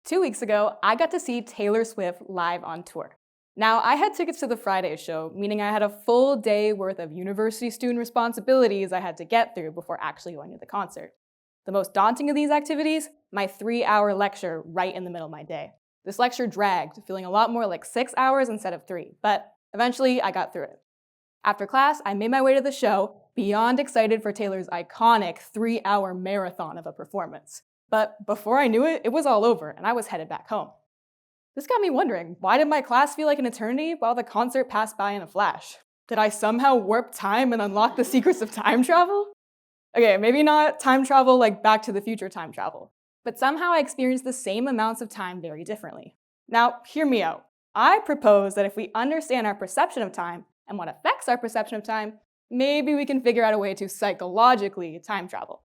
2 weeks ago, I got to see Taylor Swift live on tour. Now, I had tickets to the Friday show, meaning I had a full day worth of university student responsibilities I had to get through before actually going to the concert. The most daunting of these activities, my 3-hour lecture right in the middle of my day. This lecture dragged, feeling a lot more like 6 hours instead of 3, but eventually I got through it. After class, I made my way to the show, beyond excited for Taylor's iconic 3-hour marathon of a performance. But before I knew it, it was all over, and I was headed back home. This got me wondering, why did my class feel like an eternity while the concert passed by in a flash? Did I somehow warp time and unlock the secrets of time travel? Okay, maybe not time travel like Back to the Future time travel, but somehow I experienced the same amounts of time very differently. Now, hear me out. I propose that if we understand our perception of time and what affects our perception of time, maybe we can figure out a way to psychologically time travel.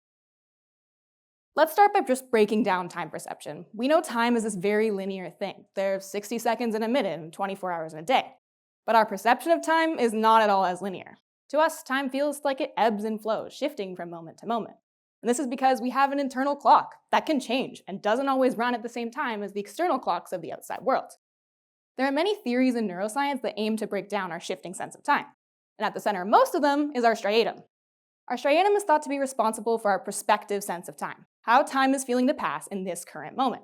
Let's start by just breaking down time perception. We know time is this very linear thing. There's 60 seconds in a minute and 24 hours in a day. But our perception of time is not at all as linear. To us, time feels like it ebbs and flows, shifting from moment to moment. And this is because we have an internal clock that can change and doesn't always run at the same time as the external clocks of the outside world. There are many theories in neuroscience that aim to break down our shifting sense of time. And at the center of most of them is our striatum. Our striatum is thought to be responsible for our perspective sense of time, how time is feeling to pass in this current moment.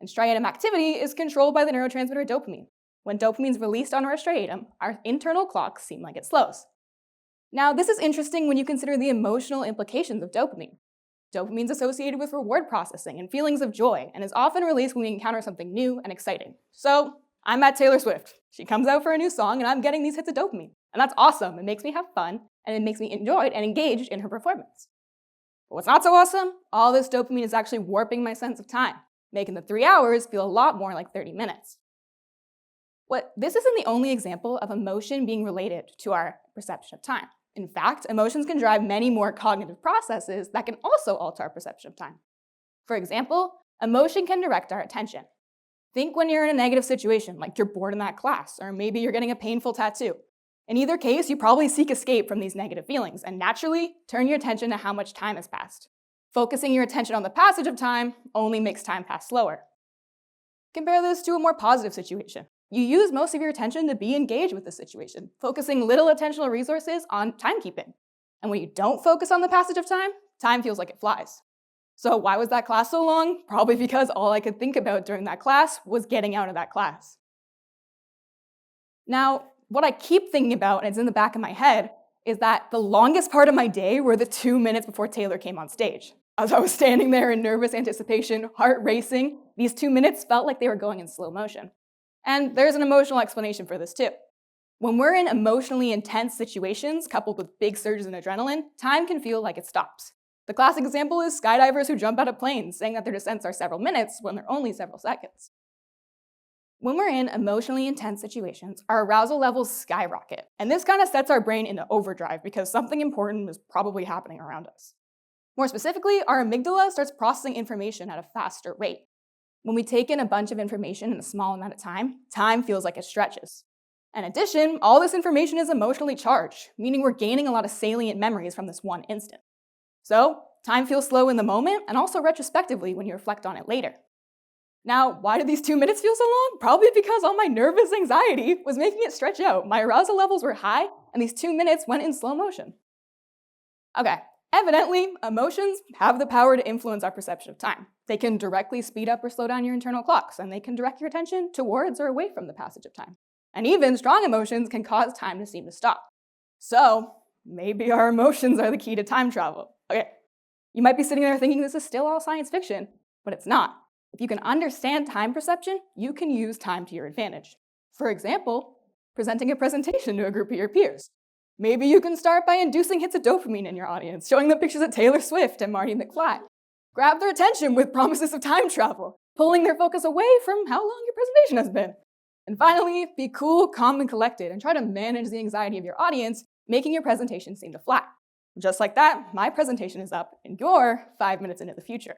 And striatum activity is controlled by the neurotransmitter dopamine. When dopamine is released on our striatum, our internal clocks seem like it slows. Now, this is interesting when you consider the emotional implications of dopamine. Dopamine is associated with reward processing and feelings of joy, and is often released when we encounter something new and exciting. So, I'm at Taylor Swift. She comes out for a new song, and I'm getting these hits of dopamine. And that's awesome. It makes me have fun, and it makes me enjoyed and engaged in her performance. But what's not so awesome? All this dopamine is actually warping my sense of time, making the 3 hours feel a lot more like 30 minutes. This isn't the only example of emotion being related to our perception of time. In fact, emotions can drive many more cognitive processes that can also alter our perception of time. For example, emotion can direct our attention. Think when you're in a negative situation, like you're bored in that class, or maybe you're getting a painful tattoo. In either case, you probably seek escape from these negative feelings and naturally turn your attention to how much time has passed. Focusing your attention on the passage of time only makes time pass slower. Compare this to a more positive situation. You use most of your attention to be engaged with the situation, focusing little attentional resources on timekeeping. And when you don't focus on the passage of time, time feels like it flies. So why was that class so long? Probably because all I could think about during that class was getting out of that class. Now, what I keep thinking about, and it's in the back of my head, is that the longest part of my day were the 2 minutes before Taylor came on stage. As I was standing there in nervous anticipation, heart racing, these 2 minutes felt like they were going in slow motion. And there's an emotional explanation for this too. When we're in emotionally intense situations coupled with big surges in adrenaline, time can feel like it stops. The classic example is skydivers who jump out of planes, saying that their descents are several minutes when they're only several seconds. When we're in emotionally intense situations, our arousal levels skyrocket. And this kind of sets our brain into overdrive because something important is probably happening around us. More specifically, our amygdala starts processing information at a faster rate. When we take in a bunch of information in a small amount of time, time feels like it stretches. In addition, all this information is emotionally charged, meaning we're gaining a lot of salient memories from this one instant. So, time feels slow in the moment and also retrospectively when you reflect on it later. Now, why did these 2 minutes feel so long? Probably because all my nervous anxiety was making it stretch out. My arousal levels were high, and these 2 minutes went in slow motion. Okay, evidently, emotions have the power to influence our perception of time. They can directly speed up or slow down your internal clocks, and they can direct your attention towards or away from the passage of time. And even strong emotions can cause time to seem to stop. So, maybe our emotions are the key to time travel. Okay, you might be sitting there thinking this is still all science fiction, but it's not. If you can understand time perception, you can use time to your advantage. For example, presenting a presentation to a group of your peers. Maybe you can start by inducing hits of dopamine in your audience, showing them pictures of Taylor Swift and Marty McFly. Grab their attention with promises of time travel, pulling their focus away from how long your presentation has been. And finally, be cool, calm, and collected, and try to manage the anxiety of your audience, making your presentation seem to fly. Just like that, my presentation is up, and you're 5 minutes into the future.